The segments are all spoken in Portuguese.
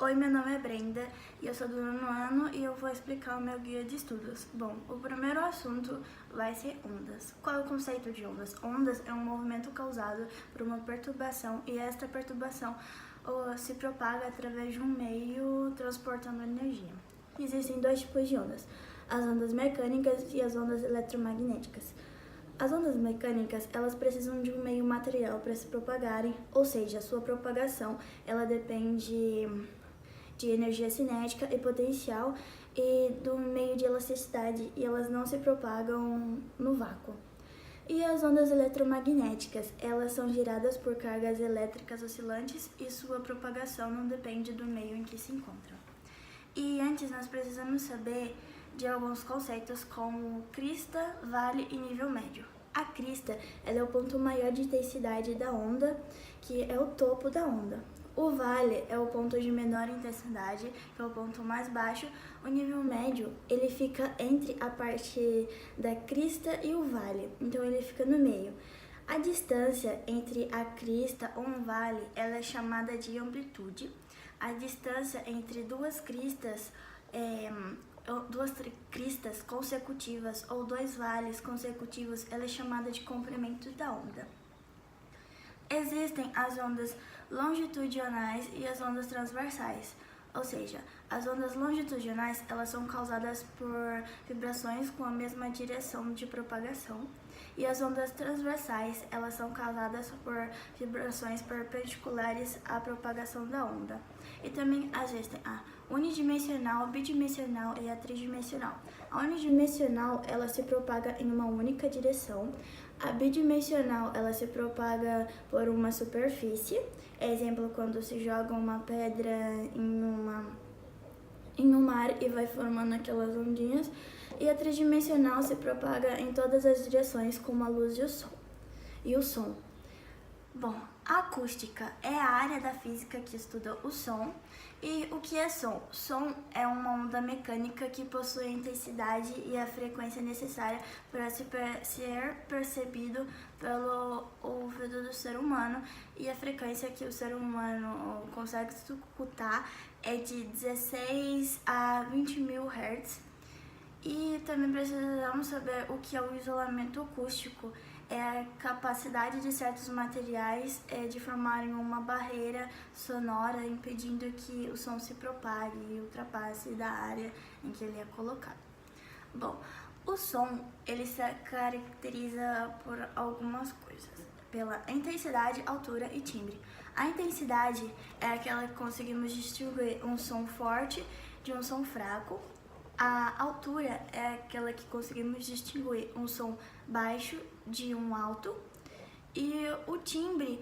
Oi, meu nome é Brenda e eu sou do 9º ano e eu vou explicar o meu guia de estudos. Bom, o primeiro assunto vai ser ondas. Qual é o conceito de ondas? Ondas é um movimento causado por uma perturbação e esta perturbação se propaga através de um meio transportando energia. Existem dois tipos de ondas, as ondas mecânicas e as ondas eletromagnéticas. As ondas mecânicas, elas precisam de um meio material para se propagarem, ou seja, a sua propagação, ela depende de energia cinética e potencial e do meio de elasticidade, e elas não se propagam no vácuo. E as ondas eletromagnéticas, elas são geradas por cargas elétricas oscilantes e sua propagação não depende do meio em que se encontram. E antes nós precisamos saber de alguns conceitos como crista, vale e nível médio. A crista ela é o ponto maior de intensidade da onda, que é o topo da onda. O vale é o ponto de menor intensidade, que é o ponto mais baixo. O nível médio ele fica entre a parte da crista e o vale, então ele fica no meio. A distância entre a crista ou um vale ela é chamada de amplitude. A distância entre duas cristas consecutivas ou dois vales consecutivos ela é chamada de comprimento da onda. Existem as ondas longitudinais e as ondas transversais, ou seja, as ondas longitudinais elas são causadas por vibrações com a mesma direção de propagação e as ondas transversais elas são causadas por vibrações perpendiculares à propagação da onda. E também existem a unidimensional, bidimensional e a tridimensional. A unidimensional ela se propaga em uma única direção. A bidimensional ela se propaga por uma superfície. Exemplo, quando se joga uma pedra em um mar e vai formando aquelas ondinhas. E a tridimensional se propaga em todas as direções, como a luz e o som. Bom, a acústica é a área da física que estuda o som. E o que é som? Som é uma onda mecânica que possui a intensidade e a frequência necessária para ser percebido pelo ouvido do ser humano, e a frequência que o ser humano consegue escutar é de 16 a 20 mil Hz. E também precisamos saber o que é o isolamento acústico. É a capacidade de certos materiais de formarem uma barreira sonora, impedindo que o som se propague e ultrapasse da área em que ele é colocado. Bom, o som ele se caracteriza por algumas coisas, pela intensidade, altura e timbre. A intensidade é aquela que conseguimos distinguir um som forte de um som fraco. A altura é aquela que conseguimos distinguir um som baixo de um alto. E o timbre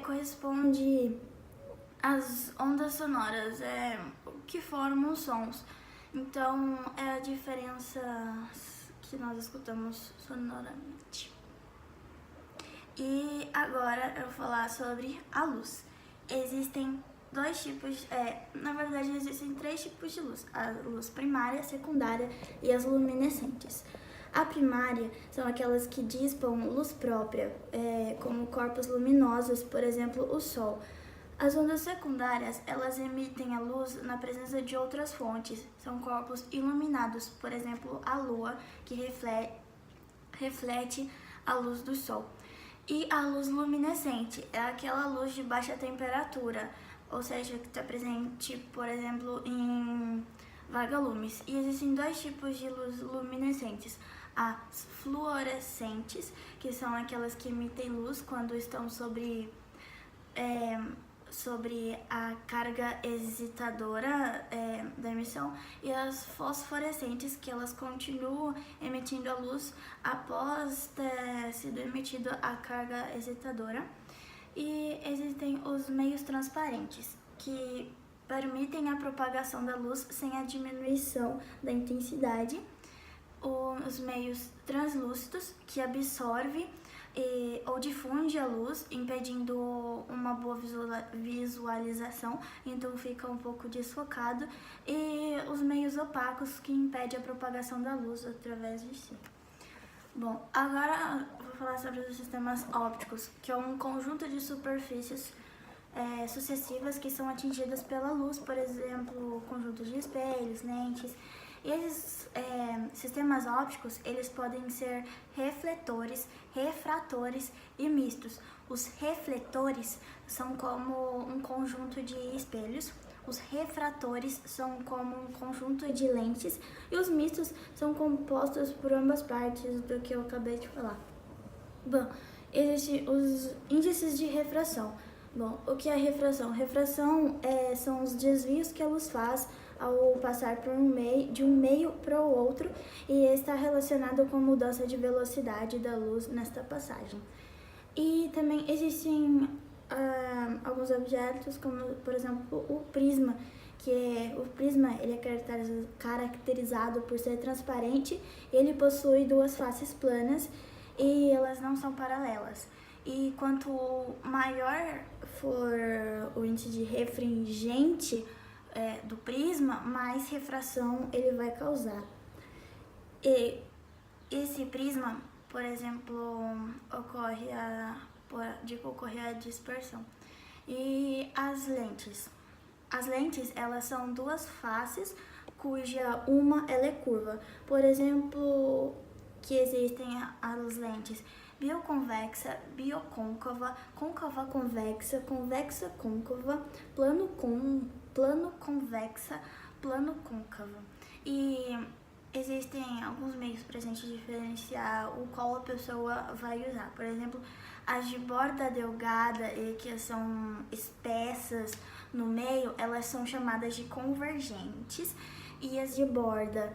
corresponde às ondas sonoras que formam os sons. Então, é a diferença que nós escutamos sonoramente. E agora eu vou falar sobre a luz. Existem dois tipos, na verdade existem três tipos de luz: a luz primária, secundária e as luminescentes. A primária são aquelas que dispam luz própria, como corpos luminosos, por exemplo, o Sol. As ondas secundárias, elas emitem a luz na presença de outras fontes, são corpos iluminados, por exemplo, a Lua, que reflete a luz do Sol. E a luz luminescente é aquela luz de baixa temperatura, ou seja, que está presente, por exemplo, em vagalumes. E existem dois tipos de luz luminescentes: as fluorescentes, que são aquelas que emitem luz quando estão sobre a carga excitadora da emissão, e as fosforescentes, que elas continuam emitindo a luz após ter sido emitida a carga excitadora. E existem os meios transparentes, que permitem a propagação da luz sem a diminuição da intensidade. Os meios translúcidos, que absorve ou difunde a luz, impedindo uma boa visualização, então fica um pouco desfocado. E os meios opacos, que impedem a propagação da luz através de si. Bom, agora eu vou falar sobre os sistemas ópticos, que é um conjunto de superfícies sucessivas que são atingidas pela luz, por exemplo, conjuntos de espelhos, lentes. E esses sistemas ópticos, eles podem ser refletores, refratores e mistos. Os refletores são como um conjunto de espelhos, os refratores são como um conjunto de lentes e os mistos são compostos por ambas partes do que eu acabei de falar. Bom, existem os índices de refração. Bom, o que é refração? Refração são os desvios que a luz faz ao passar de um meio para o outro e está relacionado com a mudança de velocidade da luz nesta passagem. E também existem alguns objetos, como por exemplo o prisma, o prisma ele é caracterizado por ser transparente, ele possui duas faces planas e elas não são paralelas. E quanto maior for o índice de refringente do prisma, mais refração ele vai causar. E esse prisma, por exemplo, ocorre a dispersão. E as lentes? As lentes, elas são duas faces, cuja uma ela é curva. Por exemplo, que existem as lentes bioconvexa, biocôncava, côncava convexa, convexa côncava, plano convexa, plano côncavo. E existem alguns meios para a gente diferenciar o qual a pessoa vai usar. Por exemplo, as de borda delgada e que são espessas no meio, elas são chamadas de convergentes. E as de borda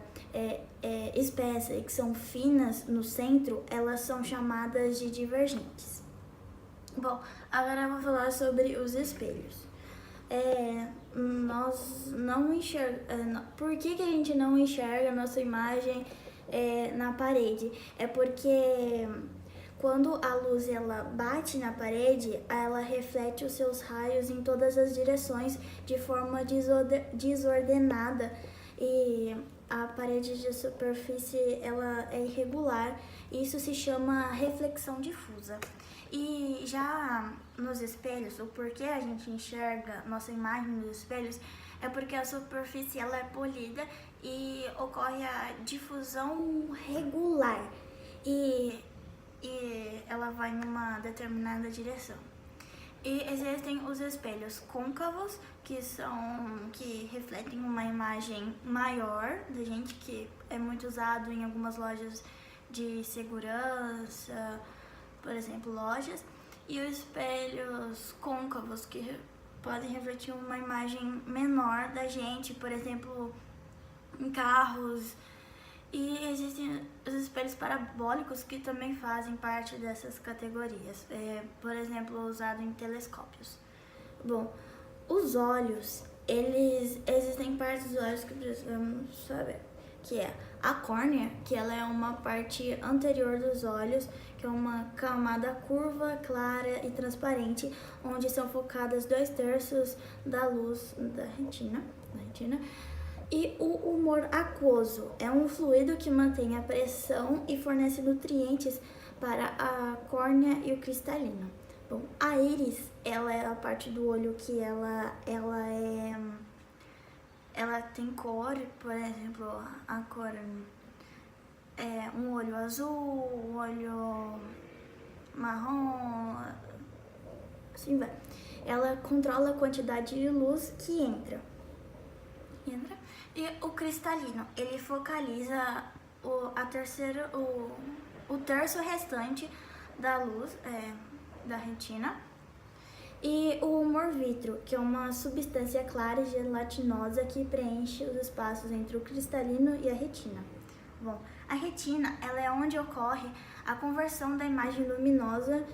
espessa e que são finas no centro, elas são chamadas de divergentes. Bom, agora eu vou falar sobre os espelhos. Nós não enxergamos. Por que a gente não enxerga a nossa imagem na parede? É porque quando a luz ela bate na parede, ela reflete os seus raios em todas as direções de forma desordenada. E a parede de superfície ela é irregular, isso se chama reflexão difusa. E já nos espelhos, o porquê a gente enxerga nossa imagem nos espelhos é porque a superfície ela é polida e ocorre a difusão regular e ela vai numa determinada direção. E existem os espelhos côncavos, que refletem uma imagem maior da gente, que é muito usado em algumas lojas de segurança, por exemplo, lojas. E os espelhos côncavos, que podem refletir uma imagem menor da gente, por exemplo, em carros. E existem os espelhos parabólicos que também fazem parte dessas categorias, por exemplo, usado em telescópios. Bom, os olhos, existem partes dos olhos que precisamos saber, que é a córnea, que ela é uma parte anterior dos olhos, que é uma camada curva, clara e transparente, onde são focadas 2/3 da luz da retina. E o humor aquoso é um fluido que mantém a pressão e fornece nutrientes para a córnea e o cristalino. Bom, a íris, ela é a parte do olho que ela tem cor, por exemplo, a cor é um olho azul, um olho marrom, assim vai. Ela controla a quantidade de luz que entra. E o cristalino, ele focaliza o terço restante da luz da retina. E o humor vítreo, que é uma substância clara e gelatinosa que preenche os espaços entre o cristalino e a retina. Bom, a retina, ela é onde ocorre a conversão da imagem luminosa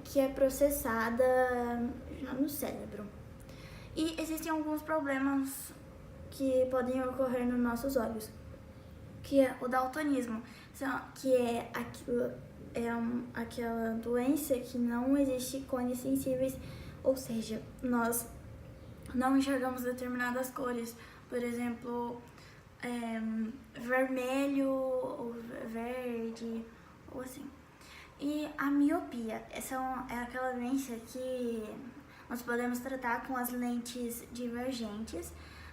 que é processada no cérebro. E existem alguns problemas que podem ocorrer nos nossos olhos, que é o daltonismo, que é aquela doença que não existe cones sensíveis, ou seja, nós não enxergamos determinadas cores, por exemplo, vermelho, ou verde, ou assim. E a miopia, essa é aquela doença que nós podemos tratar com as lentes divergentes,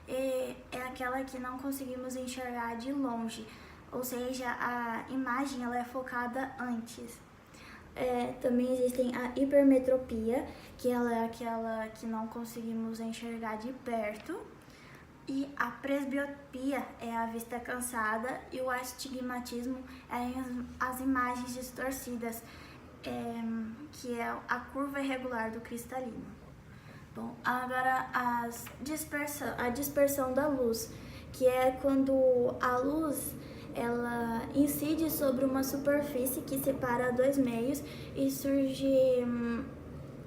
e é aquela que não conseguimos enxergar de longe, ou seja, a imagem ela é focada antes. Também existem a hipermetropia, que ela é aquela que não conseguimos enxergar de perto, e a presbiopia é a vista cansada, e o astigmatismo é as imagens distorcidas, que é a curva irregular do cristalino. Bom, agora a dispersão da luz, que é quando a luz ela incide sobre uma superfície que separa dois meios e surge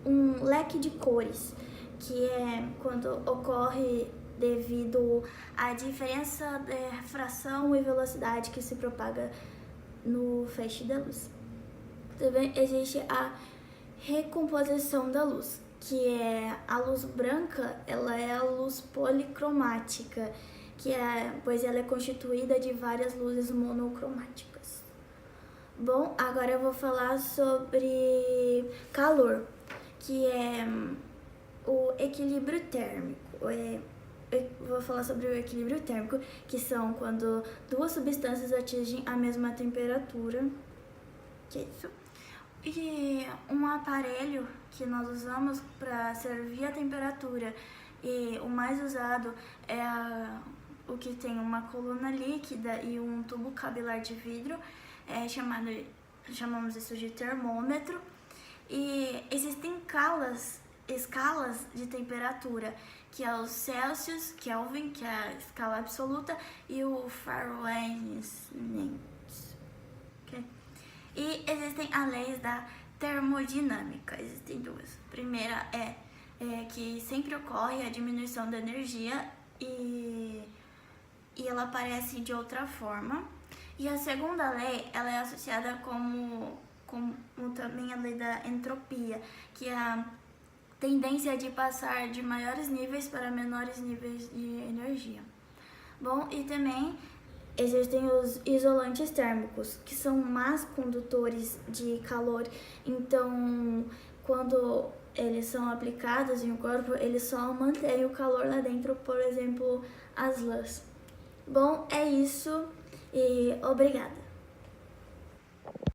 um leque de cores, que é quando ocorre devido à diferença de refração e velocidade que se propaga no feixe da luz. Também existe a recomposição da luz, que é a luz branca, ela é a luz policromática, pois ela é constituída de várias luzes monocromáticas. Bom, agora eu vou falar sobre calor, que é o equilíbrio térmico. Vou falar sobre o equilíbrio térmico, que são quando duas substâncias atingem a mesma temperatura. Que é isso? E um aparelho que nós usamos para servir a temperatura, e o mais usado é o que tem uma coluna líquida e um tubo capilar de vidro, chamamos isso de termômetro. E existem escalas de temperatura, que é o Celsius, Kelvin, que é a escala absoluta, e o Fahrenheit. Okay? E existem as leis da termodinâmica, existem duas. A primeira é que sempre ocorre a diminuição da energia e ela aparece de outra forma. E a segunda lei, ela é associada como também a lei da entropia, que é a tendência de passar de maiores níveis para menores níveis de energia. Bom, e também existem os isolantes térmicos, que são más condutores de calor. Então, quando eles são aplicados em um corpo, eles só mantêm o calor lá dentro, por exemplo, as lãs. Bom, é isso e obrigada.